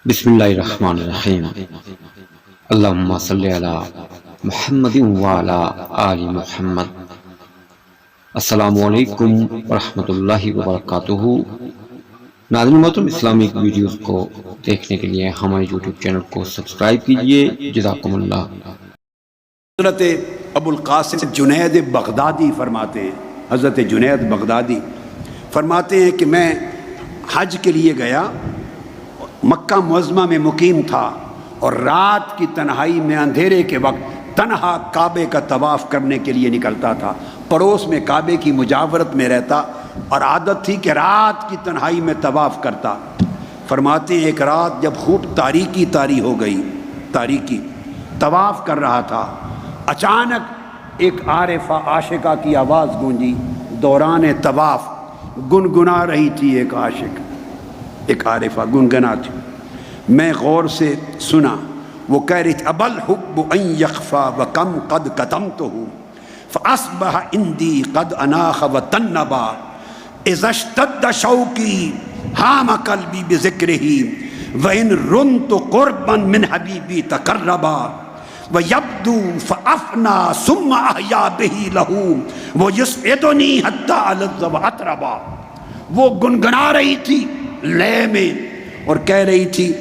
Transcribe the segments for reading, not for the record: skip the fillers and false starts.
بسم اللہ الرحمن الرحیم اللہم صلی علی محمد وعلی آل محمد۔ السلام علیکم ورحمۃ اللہ وبرکاتہ۔ ناظرین محترم، اسلامک ویڈیوز کو دیکھنے کے لیے ہمارے یوٹیوب چینل کو سبسکرائب کیجیے۔ جزاکم اللہ۔ حضرت ابو القاسم جنید بغدادی فرماتے ہیں، حضرت جنید بغدادی فرماتے ہیں کہ میں حج کے لیے گیا، مکہ معظمہ میں مقیم تھا اور رات کی تنہائی میں اندھیرے کے وقت تنہا کعبے کا طواف کرنے کے لیے نکلتا تھا۔ پڑوس میں کعبے کی مجاورت میں رہتا اور عادت تھی کہ رات کی تنہائی میں طواف کرتا۔ فرماتے ہیں ایک رات جب خوب تاریکی طاری ہو گئی، تاریکی، طواف کر رہا تھا، اچانک ایک عارفہ عاشقہ کی آواز گونجی۔ دوران طواف گنگنا رہی تھی ایک عاشق، ایک عارفہ گنگنا تھی۔ میں غور سے سنا، وہ کہہ رہی تھی ابل حب ان یخفا وکم قد کتمتہ فاصبح عندی قد اناخ وتنبا اذا اشتد شوقی حام قلبی بذکرہ وان رنت قربا من حبیبی تقربا ویبدو فافنا ثم احیا بہ لہ ویسعدنی حتی الذ واطربا۔ وہ گنگنا رہی تھی لے میں اور کہہ رہی تھی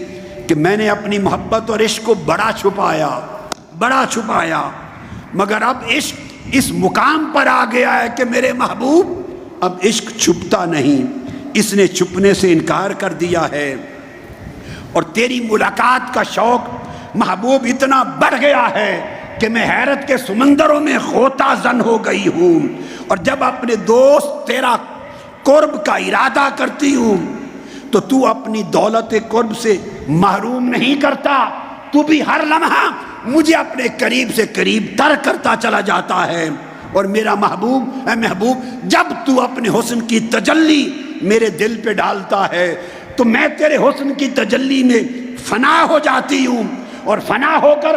کہ میں نے اپنی محبت اور عشق کو بڑا چھپایا، مگر اب عشق اس مقام پر آ گیا ہے کہ میرے محبوب اب عشق چھپتا نہیں، اس نے چھپنے سے انکار کر دیا ہے، اور تیری ملاقات کا شوق محبوب اتنا بڑھ گیا ہے کہ میں حیرت کے سمندروں میں غوطہ زن ہو گئی ہوں، اور جب اپنے دوست تیرا قرب کا ارادہ کرتی ہوں تو اپنی دولت قرب سے محروم نہیں کرتا، تو بھی ہر لمحہ مجھے اپنے قریب سے قریب تر کرتا چلا جاتا ہے۔ اور میرا محبوب، اے محبوب، جب تو اپنے حسن کی تجلی میرے دل پہ ڈالتا ہے تو میں تیرے حسن کی تجلی میں فنا ہو جاتی ہوں، اور فنا ہو کر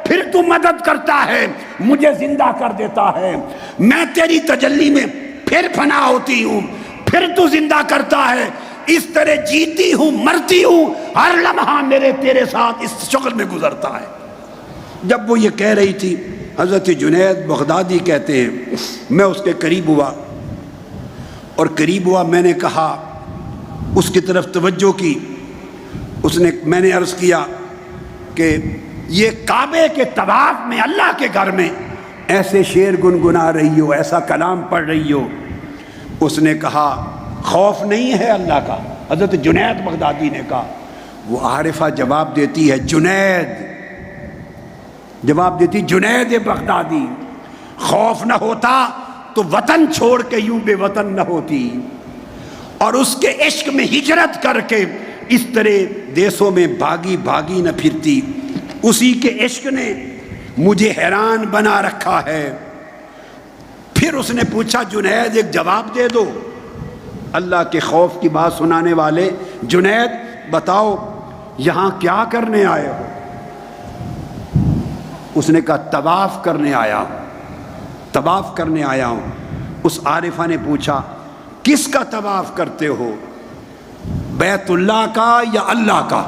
پھر تو مدد کرتا ہے، مجھے زندہ کر دیتا ہے۔ میں تیری تجلی میں پھر فنا ہوتی ہوں، پھر تو زندہ کرتا ہے۔ اس طرح جیتی ہوں مرتی ہوں، ہر لمحہ میرے تیرے ساتھ اس شکل میں گزرتا ہے۔ جب وہ یہ کہہ رہی تھی، حضرت جنید بغدادی کہتے ہیں میں اس کے قریب ہوا، اور قریب ہوا، میں نے کہا، اس کی طرف توجہ کی، میں نے عرض کیا کہ یہ کعبے کے طواف میں اللہ کے گھر میں ایسے شعر گنگنا رہی ہو، ایسا کلام پڑھ رہی ہو۔ اس نے کہا خوف نہیں ہے اللہ کا؟ حضرت جنید بغدادی نے کہا۔ وہ عارفہ جواب دیتی ہے، جنید بغدادی، خوف نہ ہوتا تو وطن چھوڑ کے یوں بے وطن نہ ہوتی، اور اس کے عشق میں ہجرت کر کے اس طرح دیسوں میں بھاگی نہ پھرتی۔ اسی کے عشق نے مجھے حیران بنا رکھا ہے۔ پھر اس نے پوچھا جنید ایک جواب دے دو، اللہ کے خوف کی بات سنانے والے، جنید بتاؤ یہاں کیا کرنے آئے ہو؟ اس نے کہا طواف کرنے آیا ہوں۔ اس عارفہ نے پوچھا کس کا طواف کرتے ہو، بیت اللہ کا یا اللہ کا؟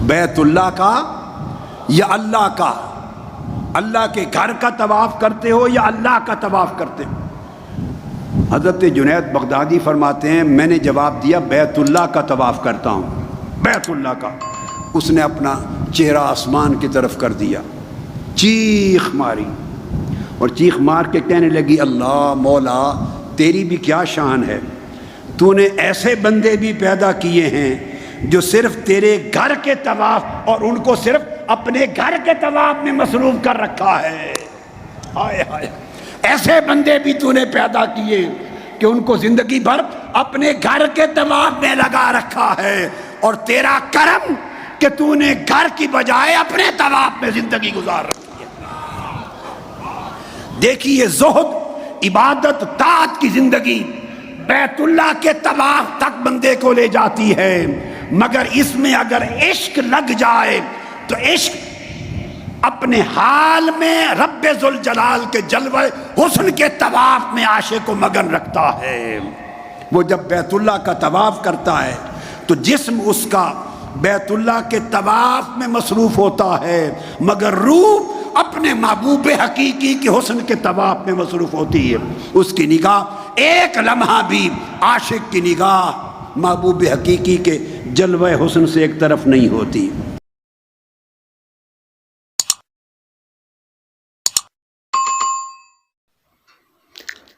بیت اللہ کا یا اللہ کا؟ اللہ کے گھر کا طواف کرتے ہو یا اللہ کا طواف کرتے ہو؟ حضرت جنید بغدادی فرماتے ہیں میں نے جواب دیا بیت اللہ کا طواف کرتا ہوں، بیت اللہ کا۔ اس نے اپنا چہرہ آسمان کی طرف کر دیا، چیخ ماری، اور چیخ مار کے کہنے لگی اللہ مولا تیری بھی کیا شان ہے، تو نے ایسے بندے بھی پیدا کیے ہیں جو صرف تیرے گھر کے طواف اور ان کو صرف اپنے گھر کے طواف میں مصروف کر رکھا ہے۔ ہائے ہائے، ایسے بندے بھی تو نے پیدا کیے کہ ان کو زندگی بھر اپنے گھر کے طواف میں لگا رکھا ہے، اور تیرا کرم کہ تو نے گھر کی بجائے اپنے طواف میں زندگی گزار رکھی ہے۔ دیکھیے زہد، عبادت، طاعت کی زندگی بیت اللہ کے طواف تک بندے کو لے جاتی ہے، مگر اس میں اگر عشق لگ جائے تو عشق اپنے حال میں رب ذوالجلال کے جلوہ حسن کے طواف میں عاشق کو مگن رکھتا ہے۔ وہ جب بیت اللہ کا طواف کرتا ہے تو جسم اس کا بیت اللہ کے طواف میں مصروف ہوتا ہے، مگر روح اپنے محبوب حقیقی کے حسن کے طواف میں مصروف ہوتی ہے۔ اس کی نگاہ ایک لمحہ بھی عاشق کی نگاہ محبوب حقیقی کے جلوہ حسن سے ایک طرف نہیں ہوتی۔